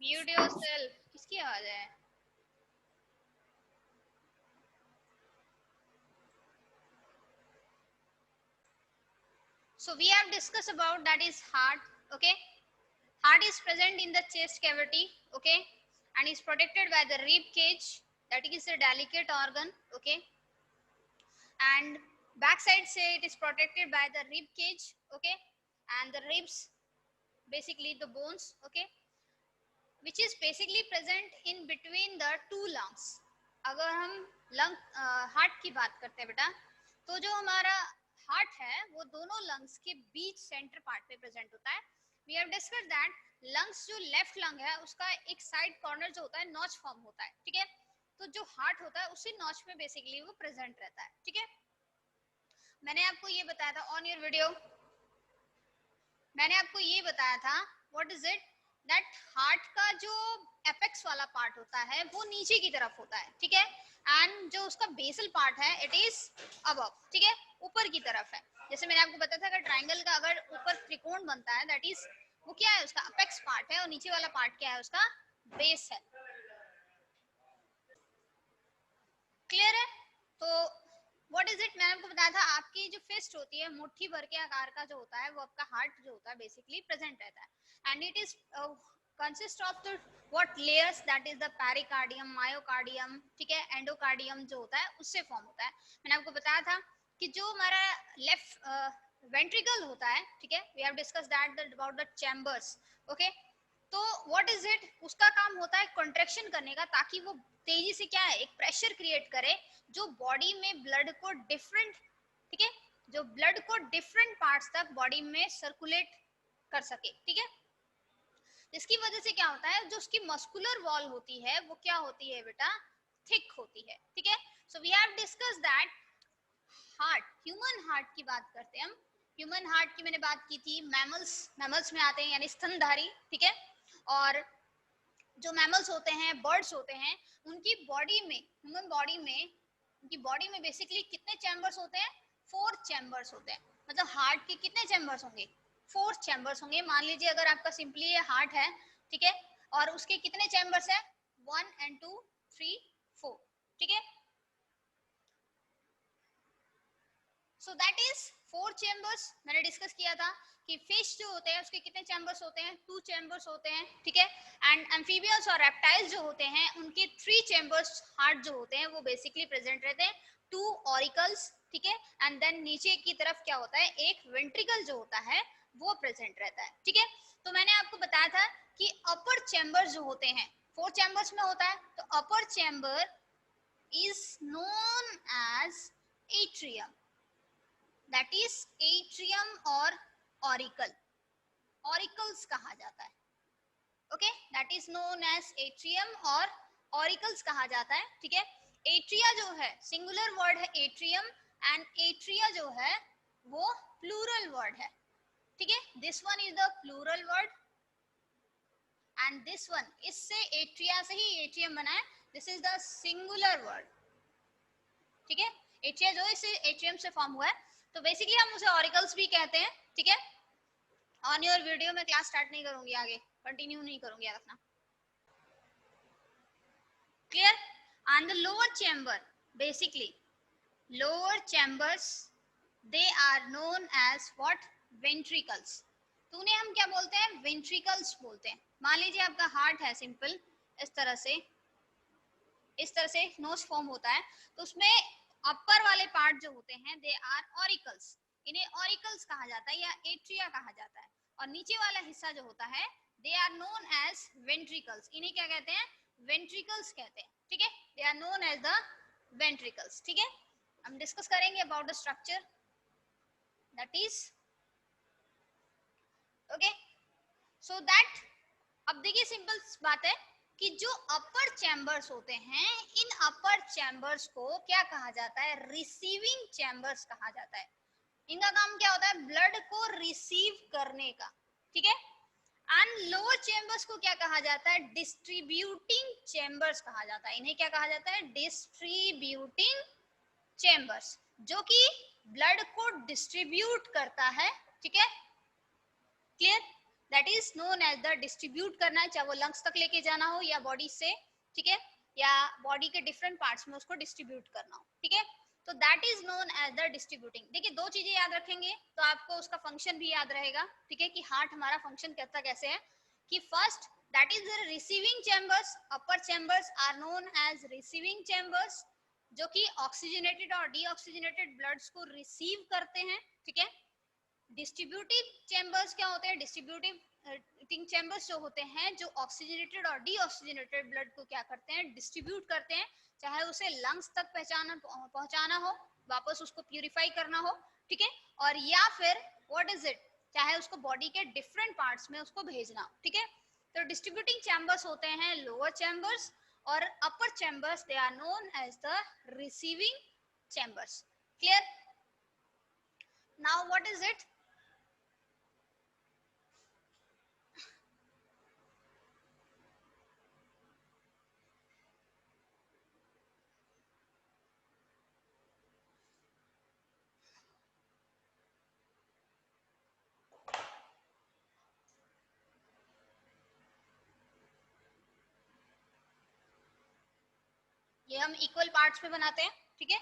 Mute yourself. किसकी आवाज है? So we have discussed about that is heart. Okay, heart is present in the chest cavity. Okay, and is protected by the rib cage. That is a delicate organ. Okay, and backside say it is protected by the rib cage. Okay, and the ribs, basically the bones. Okay, which is basically present in between the two lungs. अगर हम lung heart की बात करते हैं बेटा, तो जो हमारा हार्ट है वो दोनों लंग्स के बीच सेंटर पार्ट पे प्रेजेंट होता है. We have discussed that lungs जो लेफ्ट लंग है उसका एक साइड कॉर्नर जो होता है नॉच फॉर्म होता है. ठीक है, तो जो हार्ट होता है उसी नॉच में बेसिकली वो प्रेजेंट रहता है. ठीक है, मैंने आपको ये बताया था ऑन योर वीडियो, मैंने आपको ये बताया था what is it that heart का जो एपेक्स वाला पार्ट होता है वो नीचे की तरफ होता है. ठीक है, एंड जो उसका बेसल पार्ट है इट इज अबव. ठीक है, ऊपर की तरफ है. जैसे मैंने आपको बताया था अगर ट्रायंगल का अगर ऊपर त्रिकोण बनता है दैट इज वो क्या है, उसका अपेक्स पार्ट है, और नीचे वाला पार्ट क्या है, उसका बेस है. क्लियर है? तो व्हाट इज इट, मैंने आपको बताया था आपकी जो फिस्ट होती है मुट्ठी भर के आकार का जो होता है वो आपका हार्ट जो होता है बेसिकली प्रेजेंट रहता है. And it is consist of the what layers that is the pericardium, myocardium. ठीक है, एंडोकार्डियम जो होता है उससे फॉर्म होता है. मैंने आपको बताया था कि जो हमारा लेफ्ट वेंट्रिकल होता है, ठीक है, we have discuss that about the chambers. Okay, तो व्हाट इज इट, उसका काम होता है कंट्रैक्शन करने का, ताकि वो तेजी से क्या है एक प्रेशर क्रिएट करे जो बॉडी में ब्लड को डिफरेंट, ठीक है, जो ब्लड को डिफरेंट पार्ट्स तक बॉडी में सर्कुलेट कर सके. ठीक है, इसकी वजह से क्या होता है जो उसकी मस्कुलर वॉल होती है वो क्या होती है बेटा, थिक होती है. ठीक है, so we have discuss that heart, human heart की बात करते हैं हम. ह्यूमन हार्ट की मैंने बात की थी, मैमल्स में आते हैं यानी स्तनधारी. ठीक है, और जो मैमल्स होते हैं, बर्ड्स होते हैं, उनकी बॉडी में, ह्यूमन बॉडी में, उनकी बॉडी में बेसिकली कितने चैम्बर्स होते हैं, 4 चैम्बर्स होते हैं. मतलब हार्ट के कितने चैम्बर्स होंगे, 4 चैम्बर्स होंगे. मान लीजिए अगर आपका सिंपली ये हार्ट है, ठीक है, और उसके कितने चैम्बर्स है, 1 and 2 3 4. ठीक है, सो दैट इज 4 चैम्बर्स. मैंने डिस्कस किया था कि फिश जो होते हैं उसके कितने चैम्बर्स होते हैं, 2 चैम्बर्स होते हैं. ठीक है, एंड एम्फीबियंस और रेप्टाइल्स जो होते हैं उनके 3 चैम्बर्स हार्ट जो होते हैं वो बेसिकली प्रेजेंट रहते हैं, 2 ऑरिकल्स. ठीक है, एंड देन नीचे की तरफ क्या होता है, एक वेंट्रिकल जो होता है वो प्रेजेंट रहता है. ठीक है, तो मैंने आपको बताया था कि अपर चैम्बर जो होते हैं 4 चैम्बर्स में होता है, तो upper chamber is known as atrium. That is atrium और ऑरिकल, ऑरिकल्स कहा जाता है. Okay, that is known as atrium और ऑरिकल्स कहा जाता है. ठीक है, एट्रिया जो है सिंगुलर वर्ड है एट्रियम, एंड एट्रिया जो है वो प्लूरल वर्ड है. ठीक है, this one is the plural word and this one, इससे एट्रिया से ही एट्रियम बना है, this is the singular word. ठीक है, एट्रिया जो इस एट्रियम से फॉर्म हुआ है, तो बेसिकली हम उसे ऑरिकल्स भी कहते हैं. ठीक है, ऑन योर वीडियो में क्लास स्टार्ट नहीं करूंगी, आगे कंटिन्यू नहीं करूंगी, याद रखना. Clear? And the lower chamber, basically lower chambers they are known as what, ventricles. तो उन्हें हम क्या बोलते हैं, वेंट्रिकल्स बोलते हैं. मान लीजिए आपका हार्ट है सिंपल, इस तरह से नोज फॉर्म होता है, तो उसमें अपर वाले पार्ट जो होते हैं दे आर ऑरिकल्स, इन्हें ऑरिकल्स कहा जाता है या एट्रिया कहा जाता है. और नीचे वाला हिस्सा जो होता है they are known as ventricles, इन्हें क्या कहते हैं, वेंट्रिकल्स कहते हैं. ठीक है, they are known as the ventricles. ठीक है, हम डिस्कस करेंगे about the structure that is okay. So that, अब देखिए सिंपल बात है कि जो अपर चैम्बर्स होते हैं इन अपर चैम्बर्स को क्या कहा जाता है, रिसीविंग चैम्बर्स कहा जाता है. इनका काम क्या होता है, ब्लड को रिसीव करने का. ठीक है, एंड लोअर चैम्बर्स को क्या कहा जाता है, डिस्ट्रीब्यूटिंग चैम्बर्स कहा जाता है. इन्हें क्या कहा जाता है, डिस्ट्रीब्यूटिंग चैम्बर्स, जो कि ब्लड को डिस्ट्रीब्यूट करता है. ठीक है, clear, that is known as the distribute करना है, चाहे वो लंग्स तक लेके जाना हो या बॉडी से, ठीक है, या बॉडी के डिफरेंट पार्ट्स में उसको डिस्ट्रीब्यूट करना हो, ठीक है, तो that is known as the distributing. देखिए दो चीजें याद रखेंगे तो आपको उसका फंक्शन भी याद रहेगा, ठीक है, कि हार्ट हमारा फंक्शन करता कैसे है, कि first that is the receiving chambers, upper chambers are known as receiving chambers, जो कि ऑक्सीजनेटेड और डीऑक्सीजनेटेड ब्लड्स को रिसीव करते हैं, ठीक है। डिस्ट्रीब्यूटिव चैम्बर्स क्या होते हैं, डिस्ट्रीब्यूटिव चैम्बर्स जो होते हैं जो ऑक्सीजनेटेड और डीऑक्सीजनेटेड ब्लड को क्या करते हैं, डिस्ट्रीब्यूट करते हैं, चाहे उसे लंग्स तक पहुंचाना हो, वापस उसको प्यूरिफाई करना हो, ठीक है, और या फिर व्हाट इज इट, चाहे उसको बॉडी के डिफरेंट पार्ट्स में उसको भेजना, ठीक है। तो डिस्ट्रीब्यूटिंग चैम्बर्स होते हैं लोअर चैम्बर्स, और upper chambers they are known as the receiving chambers, clear. Now what is it, ये हम इक्वल पार्ट्स में बनाते हैं, ठीक है,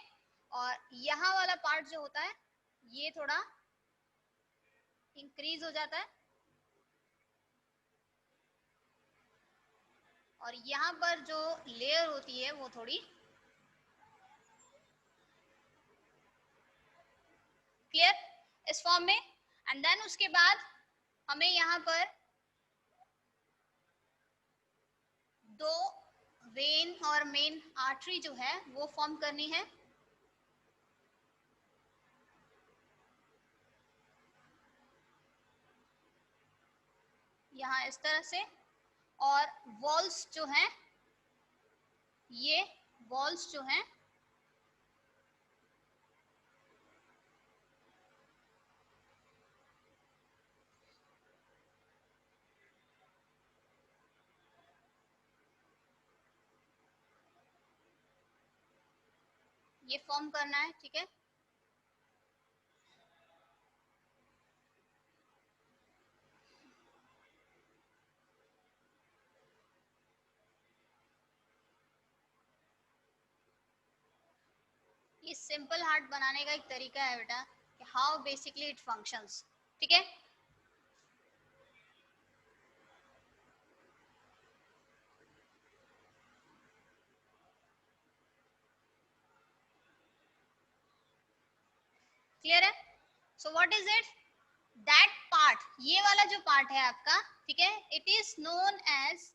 और यहाँ वाला पार्ट जो होता है ये थोड़ा इंक्रीज हो जाता है, और यहाँ पर जो लेयर होती है वो थोड़ी क्लियर इस फॉर्म में, एंड देन उसके बाद हमें यहाँ पर दो वेन और मेन आर्टरी जो है वो फॉर्म करनी है, यहाँ इस तरह से, और वॉल्स जो हैं, ये वॉल्स जो हैं ये फॉर्म करना है, ठीक है। ये सिंपल हार्ट बनाने का एक तरीका है बेटा, कि हाउ बेसिकली इट फंक्शंस, ठीक है। क्लियर है, so what is it, that part, ये वाला जो पार्ट है आपका, ठीक है, it is known as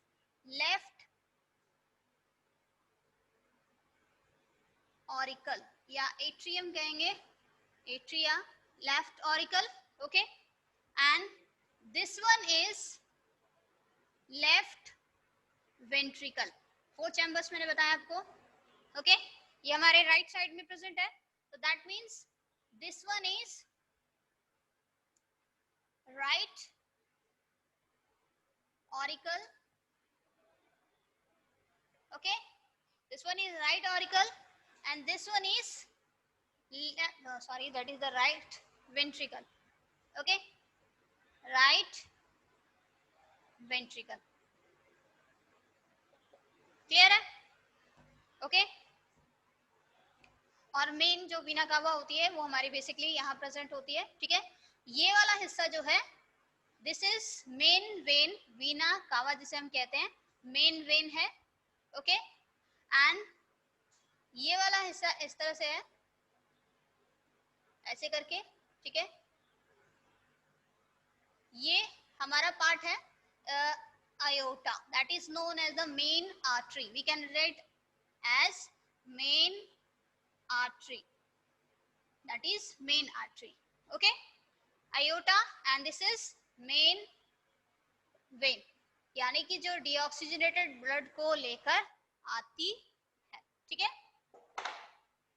left auricle, या एट्रियम कहेंगे, atria, left auricle, okay, and this one is left ventricle. Four chambers मैंने बताया आपको, ओके, ये हमारे राइट साइड में प्रेजेंट है, तो that means this one is right auricle, okay, this one is right auricle, and this one is sorry, that is the right ventricle, okay, right ventricle, clear है, okay। और main जो वीना कावा होती है वो हमारी बेसिकली यहाँ प्रेजेंट होती है, ठीक है। ये वाला हिस्सा जो है this is main vein, Veena कावा जिसे हम कहते हैं मेन वेन है, ओके, एंड ये वाला हिस्सा इस तरह से है, ऐसे करके, ठीक है, ये हमारा पार्ट है aorta, that is known as the main artery, we can write as main artery, that is main artery, okay, aorta, and this is main vein, यानी कि जो डीऑक्सीजनेटेड ब्लड को लेकर आती है, ठीक है।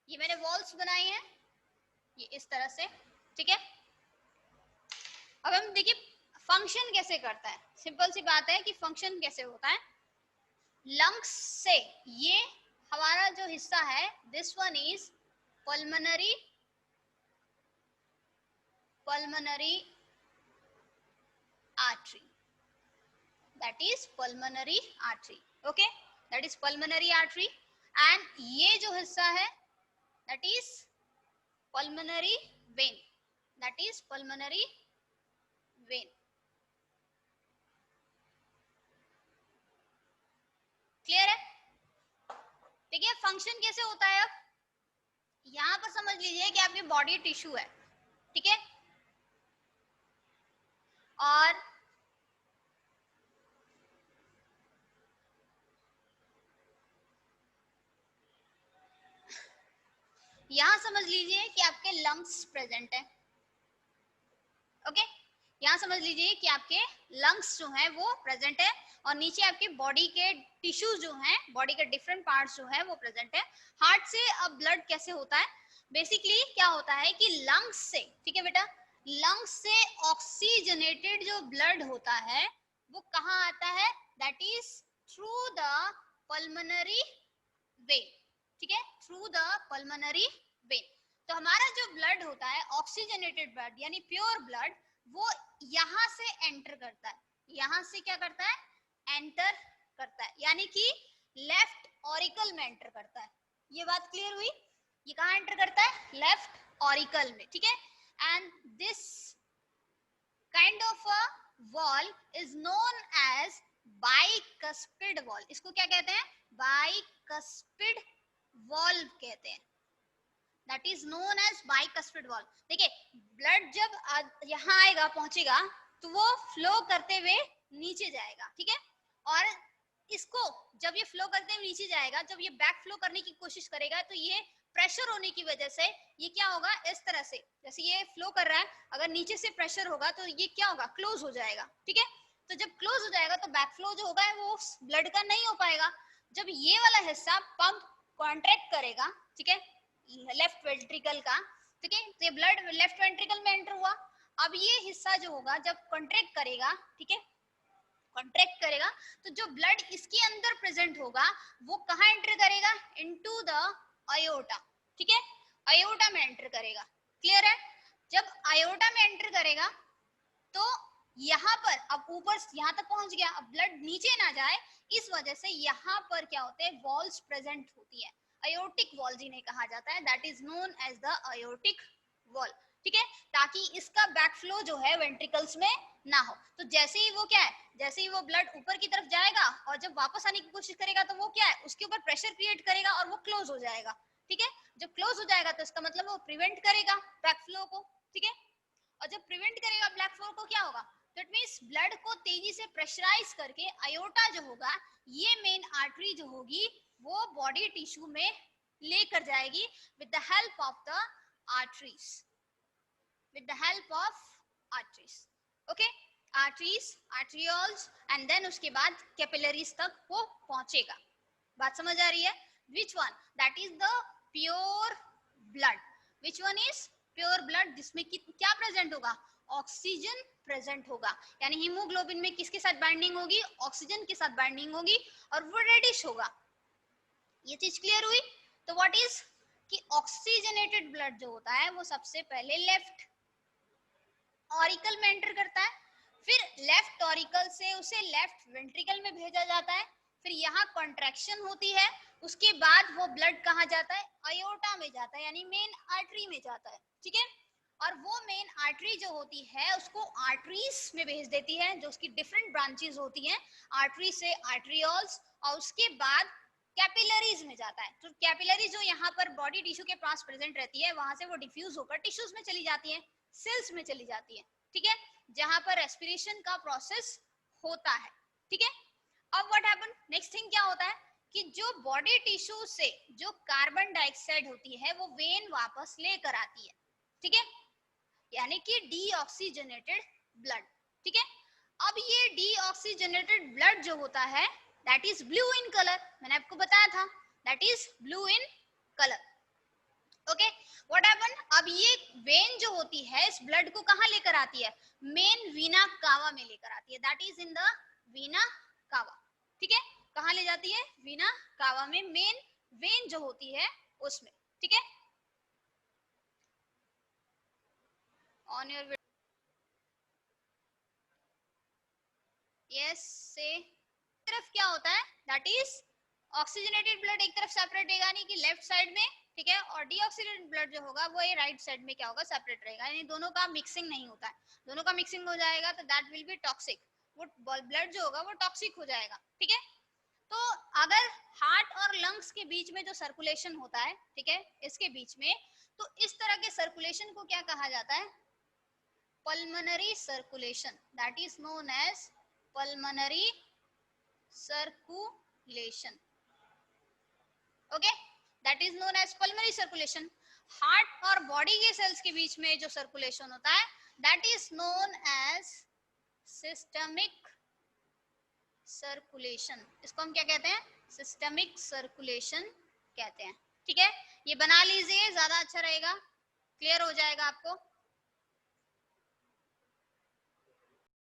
ये मैंने वॉल्स बनाई हैं, ये इस तरह से, ठीक है। अब हम देखिए फंक्शन कैसे करता है, सिंपल सी बात है कि फंक्शन कैसे होता है, लंग्स से ये हमारा जो हिस्सा है this one is pulmonary artery, that is pulmonary artery. Okay, that is pulmonary artery. And ये जो हिस्सा है that is pulmonary vein, that is pulmonary vein. Clear है? ठीक है, फंक्शन कैसे होता है? अब यहां पर समझ लीजिए कि आपकी बॉडी टिश्यू है, ठीक है, और यहां समझ लीजिए कि आपके लंग्स प्रेजेंट है. ओके, यहाँ समझ लीजिए कि आपके लंग्स जो हैं वो प्रेजेंट है और नीचे आपके बॉडी के टिश्यूज जो हैं, बॉडी के डिफरेंट पार्ट्स जो हैं वो प्रेजेंट है. हार्ट से अब ब्लड कैसे होता है? बेसिकली क्या होता है कि लंग्स से, ठीक है बेटा, लंग्स से ऑक्सीजनेटेड जो ब्लड होता है वो कहाँ आता है? That is through the pulmonary vein. ठीक है, थ्रू द पल्मोनरी वेन. तो हमारा जो ब्लड होता है ऑक्सीजनेटेड ब्लड यानी प्योर ब्लड, वो यहां से एंटर करता है. यहां से क्या करता है? एंटर करता है, यानी कि लेफ्ट ऑरिकल में एंटर करता है. ये बात क्लियर हुई? ये कहां एंटर करता है? लेफ्ट ऑरिकल में. ठीक है, and this kind of a wall is known as bicuspid wall. इसको क्या कहते हैं? बाइकस्पिड वॉल्व कहते हैं. That is known as bicuspid valve. देखिए, ब्लड जब यहाँ आएगा, पहुंचेगा, तो वो फ्लो करते हुए नीचे जाएगा. ठीक है, और इसको जब ये फ्लो करते हुए नीचे जाएगा, जब ये बैक फ्लो करने की कोशिश करेगा, तो ये प्रेशर होने की वजह से ये क्या होगा? इस तरह से, जैसे ये फ्लो कर रहा है, अगर नीचे से प्रेशर होगा तो ये क्या होगा? क्लोज हो जाएगा. ठीक है, तो जब क्लोज हो जाएगा तो बैक फ्लो जो होगा वो ब्लड का नहीं हो पाएगा. जब ये वाला हिस्सा पंप कॉन्ट्रैक्ट करेगा, ठीक है, लेफ्ट वेंट्रिकल का, ठीक है, तो ये ब्लड लेफ्ट वेंट्रिकल में एंटर हुआ. अब ये हिस्सा जो होगा जब कॉन्ट्रैक्ट करेगा, ठीक है, कॉन्ट्रैक्ट करेगा, तो जो ब्लड इसके अंदर प्रेजेंट होगा वो कहाँ एंटर करेगा? Into the aorta. ठीक है, अयोटा में एंटर करेगा. क्लियर है? जब अयोटा में एंटर करेगा तो यहाँ पर अब ऊपर यहाँ तक पहुंच गया, अब ब्लड नीचे ना जाए इस वजह से यहाँ पर क्या होते हैं? वॉल्स प्रेजेंट होती है. अयोटिक वॉल जिन्हें कहा जाता है, that is known as the aortic wall. ठीक है, ताकि इसका बैकफ्लो जो है वेंट्रिकल्स में ना हो. तो जैसे ही वो क्या है, जैसे ही वो ब्लड ऊपर की तरफ जाएगा और जब वापस आने की कोशिश करेगा तो वो क्या है? उसके ऊपर प्रेशर क्रिएट करेगा और वो क्लोज हो जाएगा. ठीक है, जब क्लोज हो जाएगा तो इसका मतलब वो प्रिवेंट करेगा बैकफ्लो को. ठीक है, और जब प्रिवेंट करेगा ब्लैक फ्लो को, क्या होगा? दैट मींस ब्लड को तेजी से प्रेशराइज करके अयोटा जो होगा, ये मेन आर्टरी जो होगी, वो बॉडी टिश्यू में लेकर जाएगी with the help of the arteries, with the help of arteries. Okay, arteries, arterioles, and then उसके बाद कैपिलरीज तक वो पहुंचेगा. बात समझ आ रही है? Which one? That is the pure blood. Which one is pure blood? जिसमें क्या प्रेजेंट होगा? ऑक्सीजन प्रेजेंट होगा. यानी हीमोग्लोबिन में किसके साथ बाइंडिंग होगी? ऑक्सीजन के साथ बाइंडिंग होगी और वो रेडिश होगा. ये चीज क्लियर हुई? तो व्हाट इज कि ऑक्सीजनेटेड ब्लड जो होता है वो सबसे पहले लेफ्ट ऑरिकल में एंटर करता है, फिर लेफ्ट ऑरिकल से उसे लेफ्ट वेंट्रिकल में भेजा जाता है, फिर यहाँ कॉन्ट्रैक्शन होती है, उसके बाद वो ब्लड कहाँ जाता है? अयोटा में जाता है, यानी मेन आर्टरी में जाता है. ठीक है, और वो मेन आर्टरी जो होती है उसको आर्टरीज में भेज देती है, जो उसकी डिफरेंट ब्रांचेस होती हैं. आर्टरी से आर्टरियोल्स, और उसके बाद कैपिलरीज में जाता है. तो कैपिलरीज जो यहाँ पर बॉडी टिश्यू के पास प्रेजेंट रहती है, वहां से वो डिफ्यूज होकर टिश्यूज में चली जाती है, सेल्स में चली जाती है. ठीक है, जहां पर रेस्पिरेशन का प्रोसेस होता है. ठीक है, अब व्हाट हैपन? नेक्स्ट थिंग क्या होता है कि जो बॉडी टिश्यू से जो कार्बन डाइऑक्साइड होती है वो वेन वापस लेकर आती है. ठीक है, यानी कि डीऑक्सीजनेटेड ब्लड. ठीक है, अब ये डीऑक्सीजनेटेड ब्लड जो होता है that is blue in colour. मैंने आपको बताया था that is blue in colour. Okay, what happen? अब ये वेन जो होती है इस ब्लड को कहां लेकर आती है? मेन वीना कावा में लेकर आती है. That is in the Veena कावा. ठीक है, कहां ले जाती है? वीना कावा में, मेन वेन जो होती है उसमें. ठीक है, ऑन योर यस से तरफ क्या होता है, दैट इज ऑक्सीजनेटेड ब्लड एक तरफ सेपरेट रहेगा, यानी कि लेफ्ट साइड में, ठीक है, और डीऑक्सीजनेटेड ब्लड जो होगा वो ये राइट साइड में क्या होगा, सेपरेट रहेगा, यानी दोनों का मिक्सिंग नहीं होता है। दोनों का मिक्सिंग हो जाएगा तो दैट विल बी टॉक्सिक, वो ब्लड जो होगा वो टॉक्सिक हो जाएगा, ठीक है। तो अगर हार्ट और लंग्स के बीच में जो सर्कुलेशन होता है, ठीक है, इसके बीच में, तो इस तरह के सर्कुलेशन को क्या कहा जाता है, pulmonary circulation, that is known as pulmonary circulation, okay, that is known as pulmonary circulation. Heart और बॉडी के सेल्स के बीच में जो सर्कुलेशन होता है that is known as systemic circulation, इसको हम क्या कहते हैं, सिस्टमिक सर्कुलेशन कहते हैं, ठीक है। ये बना लीजिए, ज्यादा अच्छा रहेगा, क्लियर हो जाएगा आपको।